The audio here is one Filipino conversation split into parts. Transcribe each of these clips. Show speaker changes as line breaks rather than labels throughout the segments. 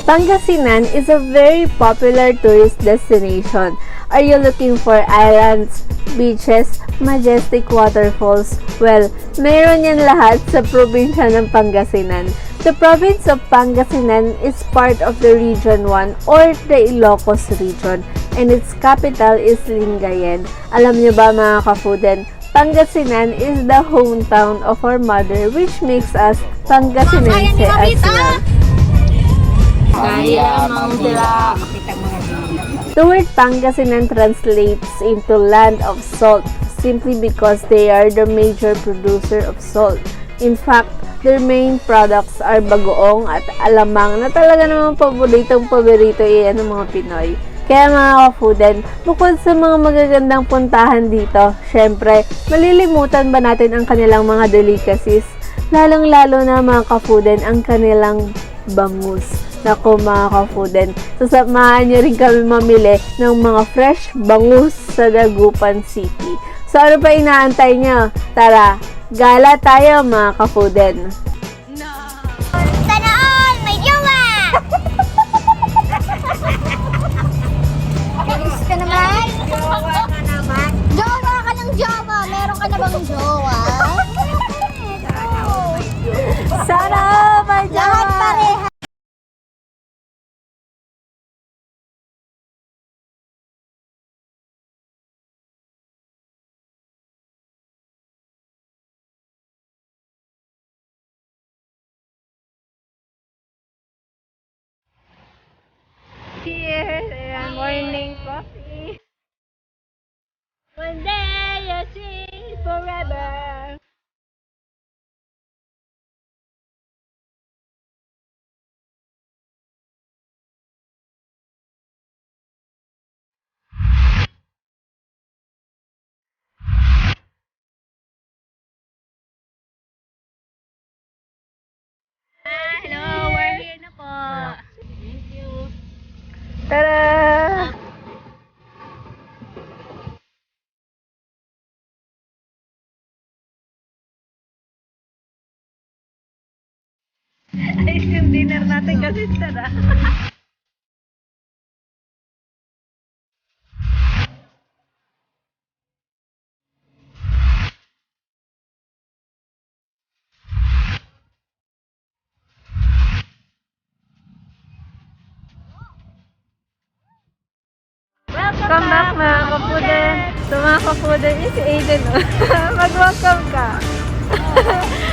Pangasinan is a very popular tourist destination. Are you looking for islands, beaches, majestic waterfalls? Well, mayroon yan lahat sa probinsya ng Pangasinan. The province of Pangasinan is part of the Region 1 or the Ilocos Region, and its capital is Lingayen. Alam nyo ba mga ka-fooden, Pangasinan is the hometown of our mother, which makes us Pangasinense as well. The word Pangasinan translates into land of salt simply because they are the major producer of salt. In fact, their main products are bagoong at alamang na talaga namang paborito iyan ng mga Pinoy. Kaya mga ka-fooden, bukod sa mga magagandang puntahan dito, syempre, malilimutan ba natin ang kanilang mga delicacies? Lalong-lalo na mga ka-fooden ang kanilang bangus. Naku mga ka-fooden, sasamahan nyo rin kami mamili ng mga fresh bangus sa Dagupan City. So ano pa inaantay nyo? Tara, gala tayo mga ka-fooden.
No! Sana all! May jowa! Nag-is ka naman? Jowa ka naman? Jowa ka ng jowa! Meron ka na bang jowa?
Sana may jowa!
Lahat pareha!
Cheers! Ayan, morning coffee. One day you'll see forever. Hello, we're here na po. Thank you. Tara! Ayos yung dinner natin kasi tara. Welcome back mga ka-fooden. So mga ka-fooden is Aiden. Mag-welcome ka.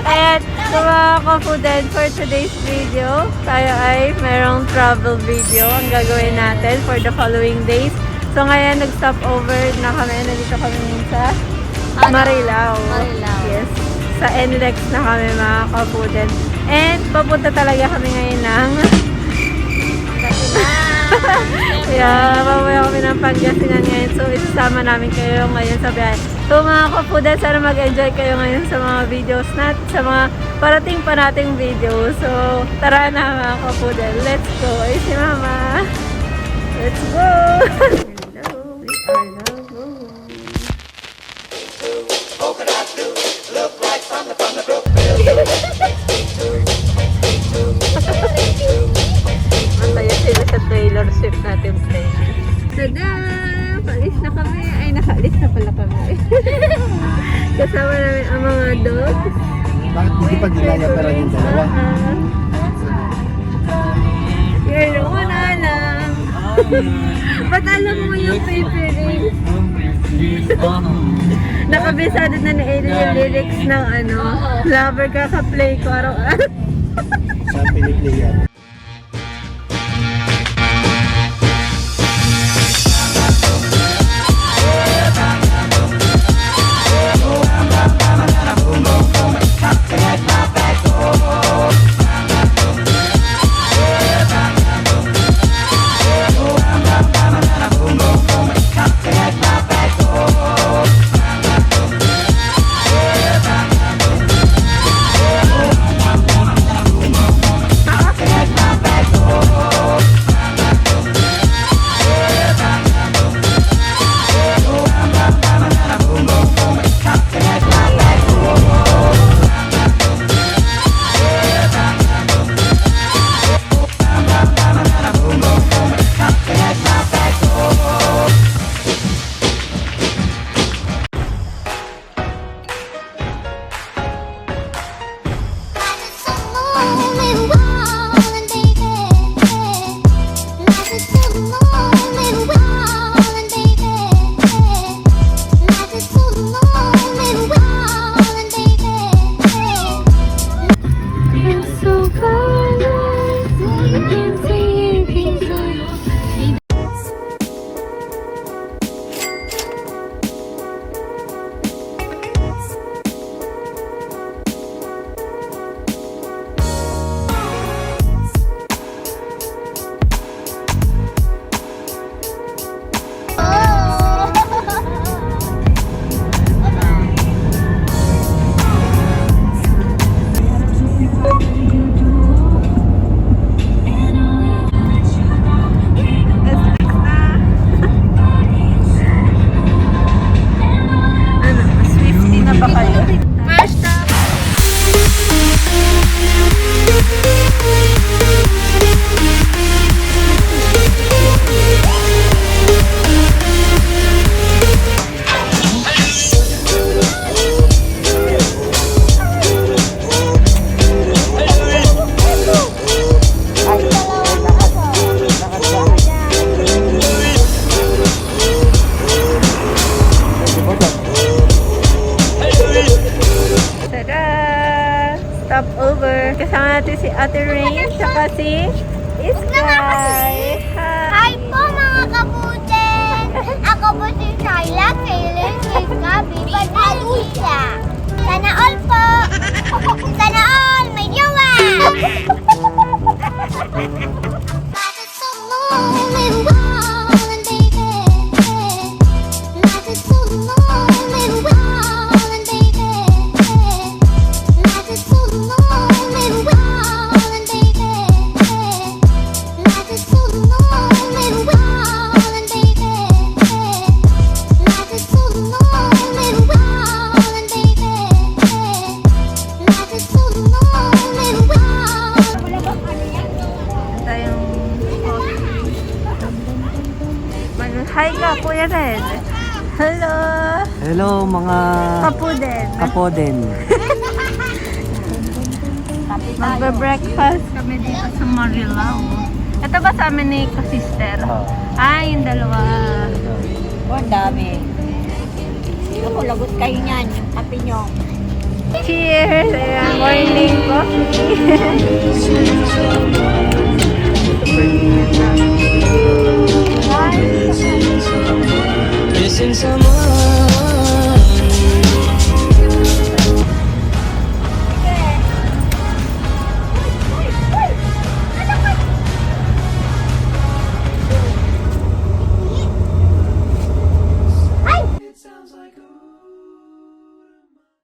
And so mga ka-fooden, for today's video, tayo ay merong travel video ang gagawin natin for the following days. So ngayon nag-stop over na kami. Nandito kami sa Marilao. Yes. Sa NLEX na kami mga ka-fooden. And papunta talaga kami ngayon ng yeah, mamaya kami ng Pangasinan ngayon. So, isasama namin kayo ngayon sa biyahe. So, mga ka-fooden, sana mag-enjoy kayo ngayon sa mga videos natin, sa mga parating pa nating videos. So, tara na mga ka-fooden. Let's go. Ay, si Mama. Let's go. Hello. We are now going. Masaya sila sa trailer shift natin play. Tada! Paalis na kami. Ay, nakaalis na pala kami. Kasama namin ang mga dogs.
Bakit hindi pa ginaya yung dalawa?
You're the one, Alang. Ba't alam mo yung papering? Nakabisado na ni Aiden yung lyrics ng ano, Lover ka ka-play ko araw-araw.
Saan piniplay yan?
Ate Rain, tsaka si Sky.
Hi po mga ka-fooden! Ako po si Tarlac, Taylor, Sika, Biba, Luisita. Sana all po! Sana all! May jowa!
Hi ka, Kuya Red. Hello.
Hello mga
Ka-fooden.
ka-fooden.
Magbe-breakfast kami dito sa Marilao. Ito ba sa amin ni ka-sister? Ay, yung dalawa.
Oh, ang dami. Sino ko lagot kayo niyan, yung kape nyo.
Cheers! Ayan, morning
Missing someone.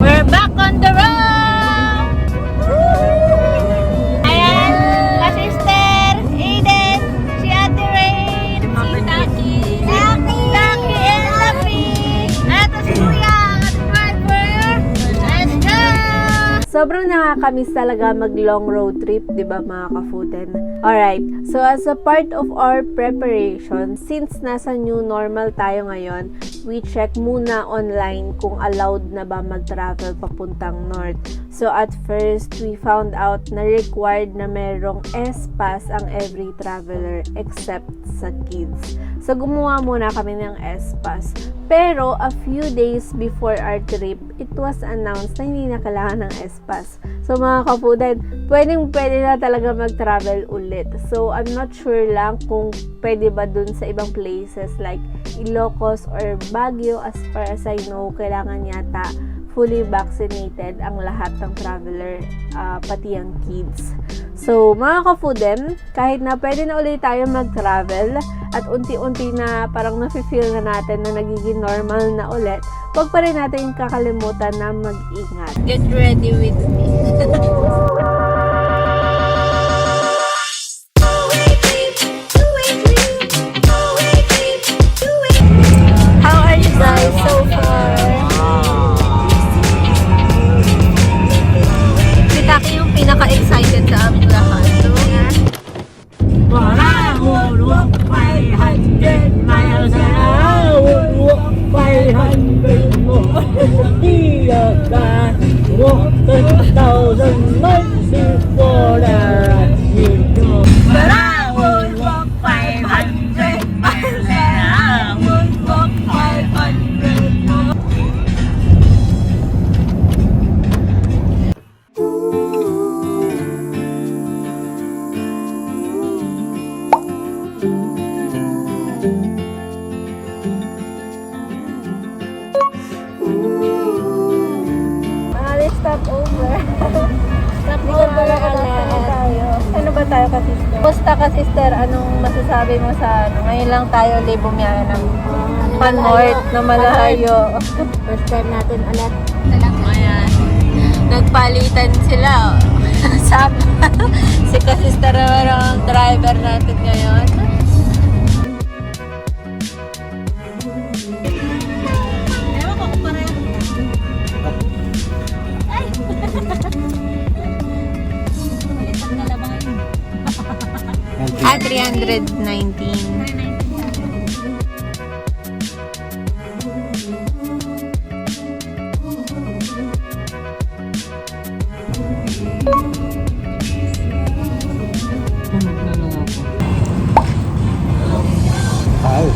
We're back on the road! Ayan, ka-sister, Aiden, si Ate Rain, si Taki, and Lapi. Eto si Kuya, driver. Let's go! Sobrang nakakamiss talaga mag-long road trip, di ba mga ka-fooden? Alright, so as a part of our preparation, since nasa new normal tayo ngayon, we check muna online kung allowed na ba mag-travel papuntang north. So at first, we found out na required na merong S-Pass ang every traveler except sa kids. So gumawa muna kami ng S-Pass. Pero a few days before our trip, it was announced na hindi na kailangan ng S-Pass. So mga ka-fooden, pwede na talaga mag-travel ulit. So I'm not sure lang kung pwede ba dun sa ibang places like Ilocos or Baguio. As far as I know, kailangan yata fully vaccinated ang lahat ng traveler, pati ang kids. So, mga ka-fooden, kahit na pwede na ulit tayo mag-travel at unti-unti na parang nafe-feel na natin na nagiging normal na ulit, huwag pa rin natin kakalimutan na mag-ingat. Get ready with me. How are you guys so far? Si Taki yung pinaka-excited sa aming lahat. So,
I would walk 500 miles and I would walk 500 more. Walk 10,000 miles before that you go. But I would walk 500 miles and I would walk 500 more.
let's stop over. Stop over tayo. Ano ba tayo ka-sister? Basta ka-sister, anong masasabi mo sa ano? Ngayon lang tayo bumiyahe ng pan-north na malayo.
First time natin ulit.
Ayan. Nagpalitan sila. Sabi si ka-sister naman ang driver natin ngayon. Ewan ko kung pareho. Ay! Palitan na labang yun. 319.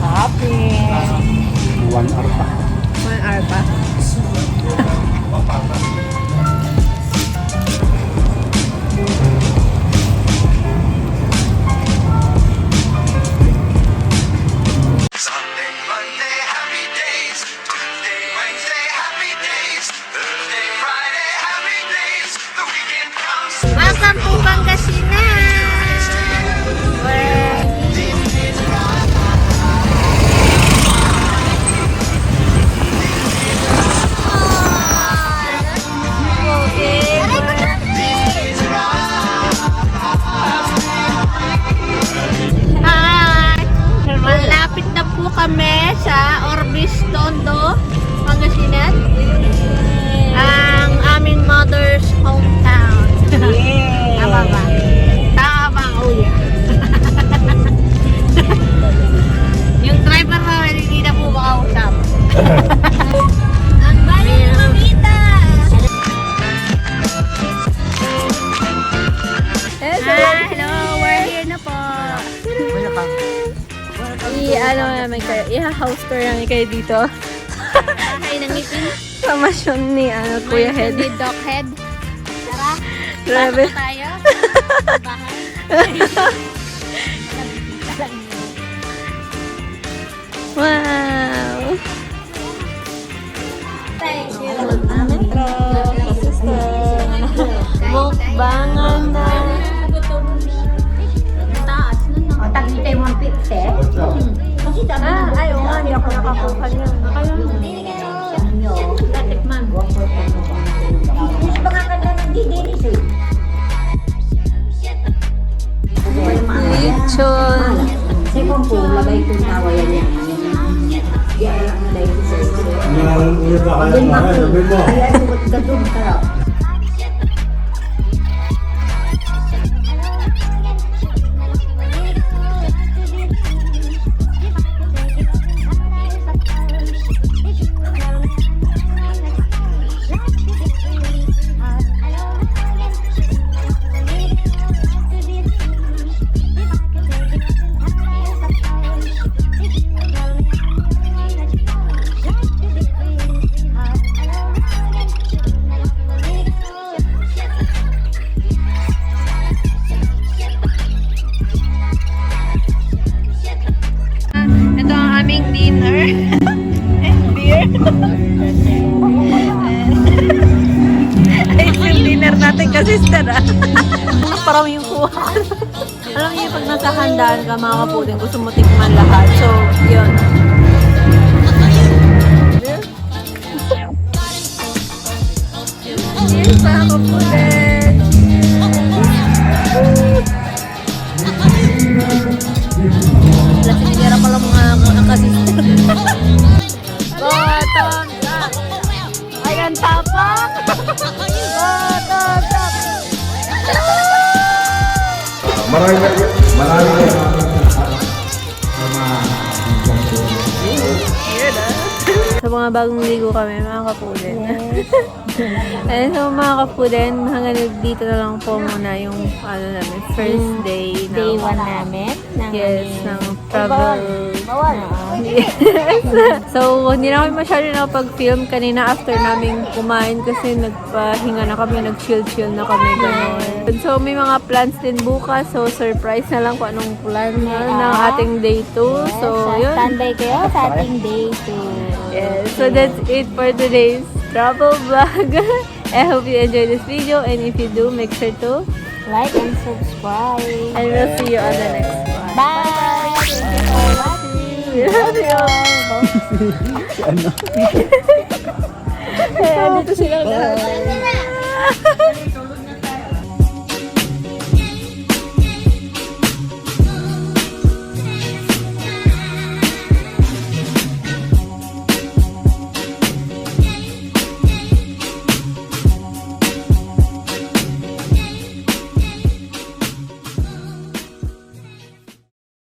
Happy. 1 hour pa.
1 hour pa. kami sa Urbiztondo, Pangasinan. Ang aming mother's hometown.
Yeah.
Tama ba? Tama ba? Oh yeah. Yung driver namin hindi na po makausap.
Ang bali ng mamita!
Hello, we're here na po. I-ano namin kayo, i-house tour namin kayo dito.
Bahay ng ngipin.
Sa masyon ni Kuya Head.
May dog head. Tara,
Grabe.
pasok tayo. Bahay.
Wow! Mukbangan na.
Tagitay mo ang pipse.
Ay, oo nga, hindi ako nakakuha niya.
Tikman. Mga kanda nagdidinis eh.
Lechon.
Sa kong po, lagay kong tawa yan yan. Diyan lang nalay ko sa istro. Then mako, kaya sugot gadong tara.
Ito ang aming dinner. And beer. Ay, yung dinner natin kasi sister. Parang yung kuha ko. Alam niyo, pag nasa handaan ka, mga kapudin, gusto mo tikman lahat. So, yun. Cheers, mga kapudin. Lasingera pala mga kasister. Bottom up! Ayan, tapak! Bottom up!
Marami
Sa mga bagong ligo kami, mga kapudin. Ayun, so mga kapudin, hanggang dito na lang po muna yung namin, first day.
Day 1 namin.
Yes, ng travel. Yes. So, hindi na kami masyado nakapag-film kanina after namin kumain kasi nagpahinga na kami, nag-chill-chill na kami, gano'n. So, may mga plans din bukas. So, surprise na lang kung anong plan ng ating day 2. So, yun.
Standby kayo sa ating day 2.
Yes, so that's it for today's travel vlog. I hope you enjoyed this video, and if you do, make sure to
Like and subscribe.
and we'll see you on the next one.
Bye! Thank you for watching.
We love you. Kaya dito sila lahat.